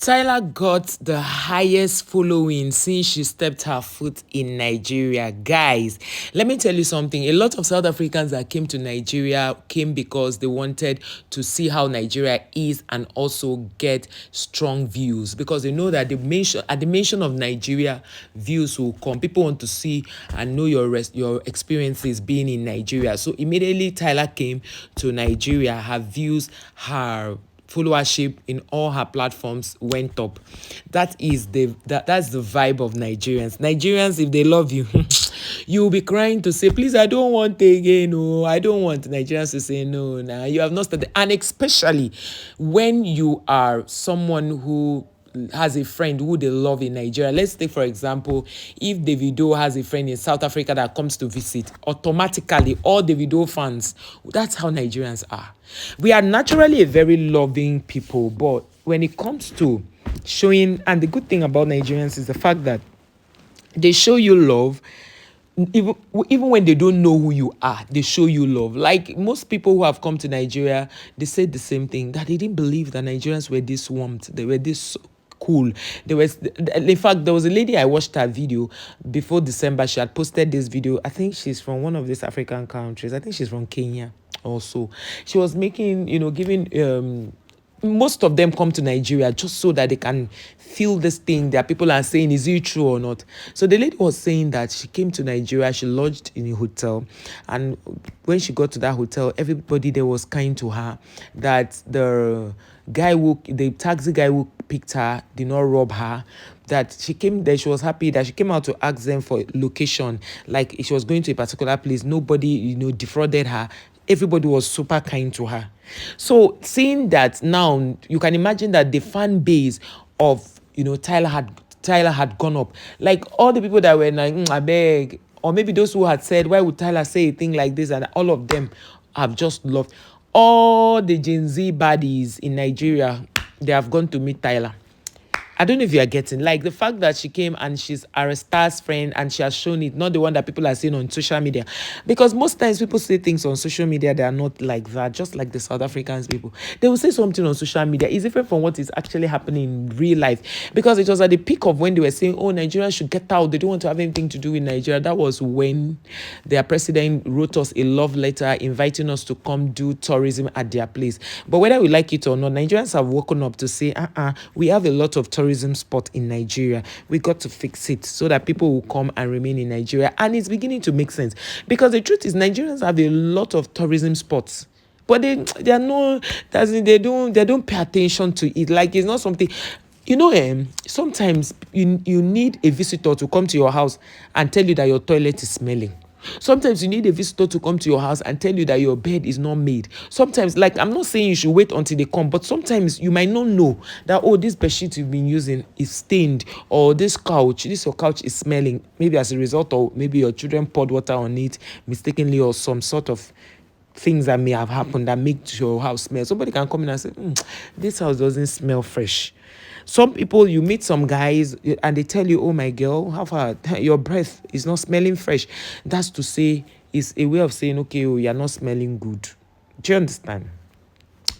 Tyla got the highest following since she stepped her foot in Nigeria. Guys, let me tell you something. A lot of South Africans that came to Nigeria came because they wanted to see how Nigeria is and also get strong views, because they know that at the mention of Nigeria, views will come. People want to see and know your experiences being in Nigeria. So immediately Tyla came to Nigeria, her views, her followership in all her platforms went up. That's the vibe of Nigerians. If they love you, you will be crying to say, please, I don't want again. No, I don't want. Nigerians to say no. Now you have not started. And especially when you are someone who has a friend who they love in Nigeria. Let's take, for example, if Davido has a friend in South Africa that comes to visit, automatically all Davido fans, that's how Nigerians are. We are naturally a very loving people, but when it comes to showing, and the good thing about Nigerians is the fact that they show you love. Even when they don't know who you are, they show you love. Like most people who have come to Nigeria, they said the same thing, that they didn't believe that Nigerians were this warmed, they were this cool. In fact, there was a lady, I watched her video before December. She had posted this video. I think she's from one of these African countries. I think she's from Kenya also. She was making, giving most of them come to Nigeria just so that they can feel this thing that people are saying, is it true or not? So the lady was saying that she came to Nigeria, she lodged in a hotel, and when she got to that hotel, everybody there was kind to her, that the taxi guy who picked her did not rob her, that she came there, she was happy that she came out to ask them for location, like she was going to a particular place. Nobody, defrauded her. Everybody was super kind to her. So seeing that now, you can imagine that the fan base of, Tyla had gone up. Like all the people that were like, I beg, or maybe those who had said, why would Tyla say a thing like this? And all of them have just loved. All the Gen Z baddies in Nigeria, they have gone to meet Tyla. I don't know if you are getting, like, the fact that she came and she's Arista's friend and she has shown it, not the one that people are seeing on social media. Because most times people say things on social media, they are not like that, just like the South Africans people. They will say something on social media. It's different from what is actually happening in real life. Because it was at the peak of when they were saying, oh, Nigerians should get out. They don't want to have anything to do with Nigeria. That was when their president wrote us a love letter inviting us to come do tourism at their place. But whether we like it or not, Nigerians have woken up to say, we have a lot of tourism spot in Nigeria. We got to fix it so that people will come and remain in Nigeria. And it's beginning to make sense, because the truth is Nigerians have a lot of tourism spots, but they don't pay attention to it. Like, it's not something, sometimes you need a visitor to come to your house and tell you that your toilet is smelling. Sometimes you need a visitor to come to your house and tell you that your bed is not made. Sometimes, like, I'm not saying you should wait until they come, but sometimes you might not know that, oh, this bedsheet you've been using is stained, or this your couch is smelling, maybe as a result, or maybe your children poured water on it mistakenly, or some sort of things that may have happened that make your house smell. Somebody can come in and say, this house doesn't smell fresh. Some people, you meet some guys and they tell you, oh, my girl, how far your breath is not smelling fresh. That's to say, it's a way of saying, okay, you're not smelling good. Do you understand?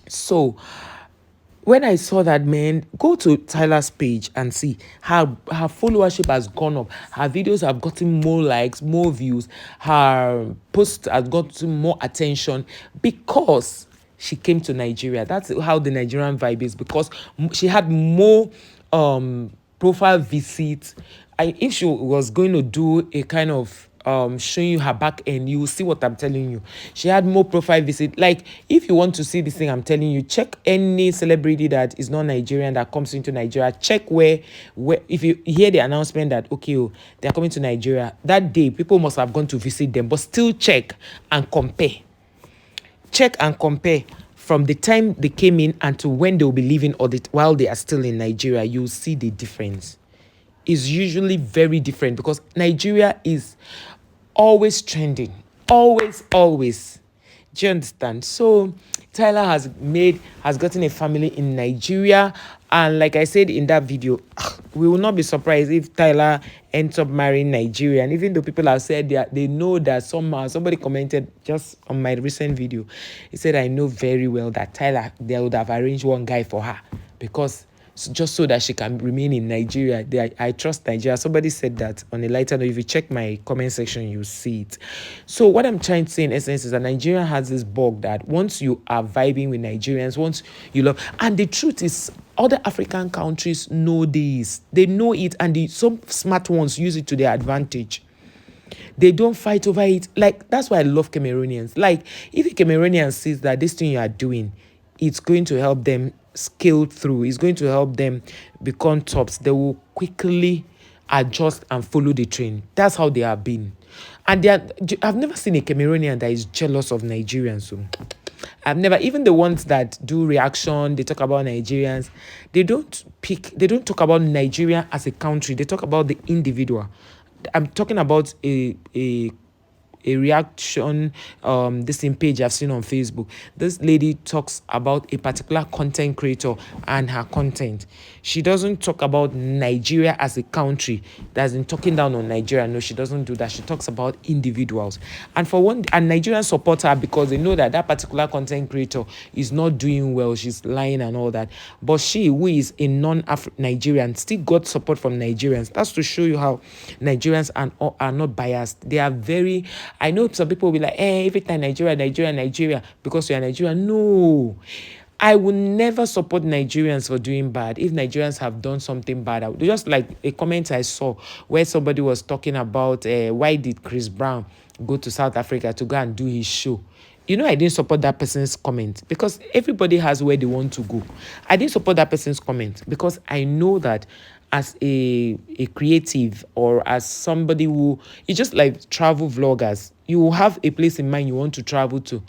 So when I saw that, man, go to Tyla's page and see her followership has gone up. Her videos have gotten more likes, more views. Her posts have gotten more attention because she came to Nigeria. That's how the Nigerian vibe is, because she had more profile visits. If she was going to do a kind of showing you her back end, you will see what I'm telling you. She had more profile visit. Like, if you want to see this thing I'm telling you, check any celebrity that is not Nigerian that comes into Nigeria. Check where if you hear the announcement that, okay, they're coming to Nigeria, that day people must have gone to visit them. But still check and compare. Check and compare from the time they came in and to when they'll be leaving, or while they are still in Nigeria. You'll see the difference. It's usually very different, because Nigeria is always trending. Always. Do you understand? So Tyla has gotten a family in Nigeria. And like I said in that video, we will not be surprised if Tyla ends up marrying Nigeria. And even though people have said they know that somehow, somebody commented just on my recent video, he said, I know very well that Tyla, they would have arranged one guy for her, because just so that she can remain in Nigeria. I trust Nigeria. Somebody said that on a lighter note. If you check my comment section, you see it. So what I'm trying to say in essence is that Nigeria has this bug that once you are vibing with Nigerians, once you love, and the truth is, other African countries know this. They know it, and some smart ones use it to their advantage. They don't fight over it. Like, that's why I love Cameroonians. Like, if a Cameroonian sees that this thing you are doing, it's going to help them scale through, it's going to help them become tops, they will quickly adjust and follow the train. That's how they have been. And I've never seen a Cameroonian that is jealous of Nigerians. So I've never, even the ones that do reaction, they talk about Nigerians, they don't talk about Nigeria as a country, they talk about the individual. I'm talking about a reaction this same page I've seen on Facebook. This lady talks about a particular content creator and her content. She doesn't talk about Nigeria as a country that's in talking down on Nigeria. No, she doesn't do that. She talks about individuals. And for one, and Nigerians support her because they know that that particular content creator is not doing well. She's lying and all that. But she, who is a non-Nigerian, still got support from Nigerians. That's to show you how Nigerians are not biased. They are very, I know some people will be like, every time Nigeria, because you're Nigerian. No. I will never support Nigerians for doing bad. If Nigerians have done something bad, just like a comment I saw where somebody was talking about why did Chris Brown go to South Africa to go and do his show. You know, I didn't support that person's comment because everybody has where they want to go. I didn't support that person's comment because I know that as a creative or as somebody who, it's just like travel vloggers, you have a place in mind you want to travel to.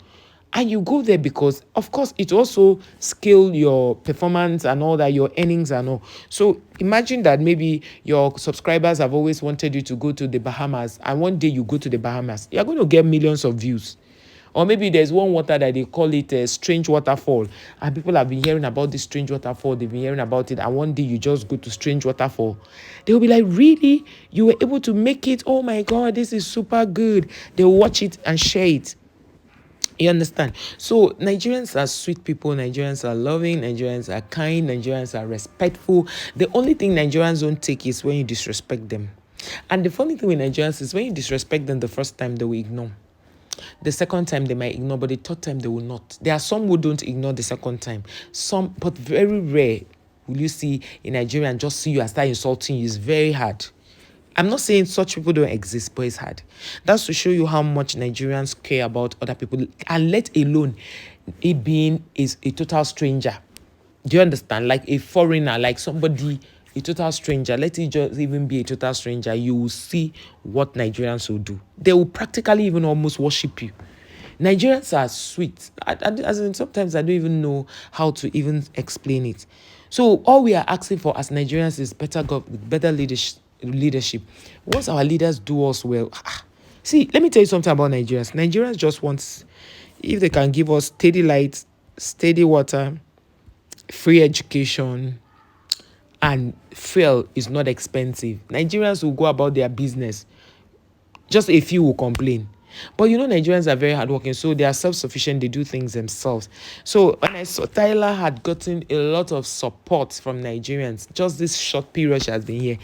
And you go there because, of course, it also scale your performance and all that, your earnings and all. So imagine that maybe your subscribers have always wanted you to go to the Bahamas, and one day you go to the Bahamas. You're going to get millions of views. Or maybe there's one water that they call it a strange waterfall. And people have been hearing about this strange waterfall. They've been hearing about it. And one day you just go to strange waterfall. They'll be like, really? You were able to make it? Oh my God, this is super good. They'll watch it and share it. You understand? So Nigerians are sweet people. Nigerians are loving. Nigerians are kind. Nigerians are respectful. The only thing Nigerians don't take is when you disrespect them. And the funny thing with Nigerians is when you disrespect them the first time, they will ignore. The second time they might ignore, but the third time they will not. There are some who don't ignore the second time. Some, but very rare will you see a Nigerian just see you and start insulting you. It's very hard. I'm not saying such people don't exist, but it's hard. That's to show you how much Nigerians care about other people, and let alone it being is a total stranger. Do you understand? Like a foreigner, like somebody, a total stranger. Let it just even be a total stranger. You will see what Nigerians will do. They will practically even almost worship you. Nigerians are sweet. As in, sometimes I don't even know how to even explain it. So all we are asking for as Nigerians is better leadership. Once our leaders do us well, see, let me tell you something about Nigerians. Nigerians just want, if they can give us steady lights, steady water, free education, and fuel is not expensive, Nigerians will go about their business. Just a few will complain. But you know, Nigerians are very hardworking, so they are self-sufficient. They do things themselves. So when I saw Tyla had gotten a lot of support from Nigerians, just this short period she has been here,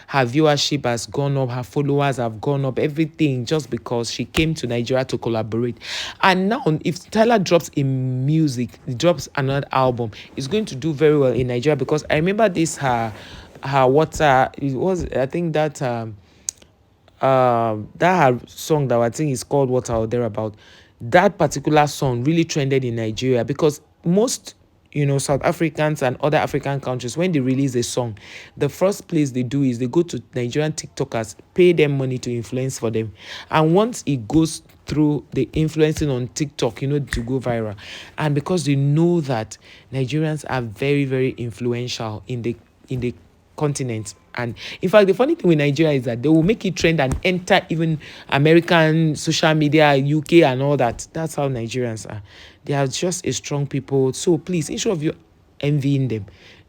her viewership has gone up, her followers have gone up, everything just because she came to Nigeria to collaborate. And now, if Tyla drops in music, drops another album, it's going to do very well in Nigeria because I remember this her water. It was, I think that that her song that I think is called Water or thereabout, that particular song really trended in Nigeria because most, South Africans and other African countries, when they release a song, the first place they do is they go to Nigerian TikTokers, pay them money to influence for them. And once it goes through the influencing on TikTok, to go viral. And because they know that Nigerians are very, very influential in the continent. And in fact, the funny thing with Nigeria is that they will make it trend and enter even American social media, UK and all that. That's how Nigerians are. They are just a strong people. So please, instead of you envying them,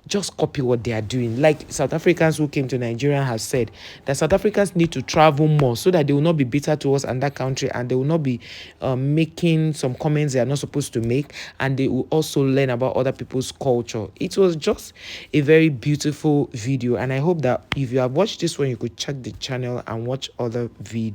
just copy what they are doing. Like South Africans who came to Nigeria have said that South Africans need to travel more so that they will not be bitter towards another country, and they will not be making some comments they are not supposed to make, and they will also learn about other people's culture. It was just a very beautiful video, and I hope that if you have watched this one, you could check the channel and watch other videos.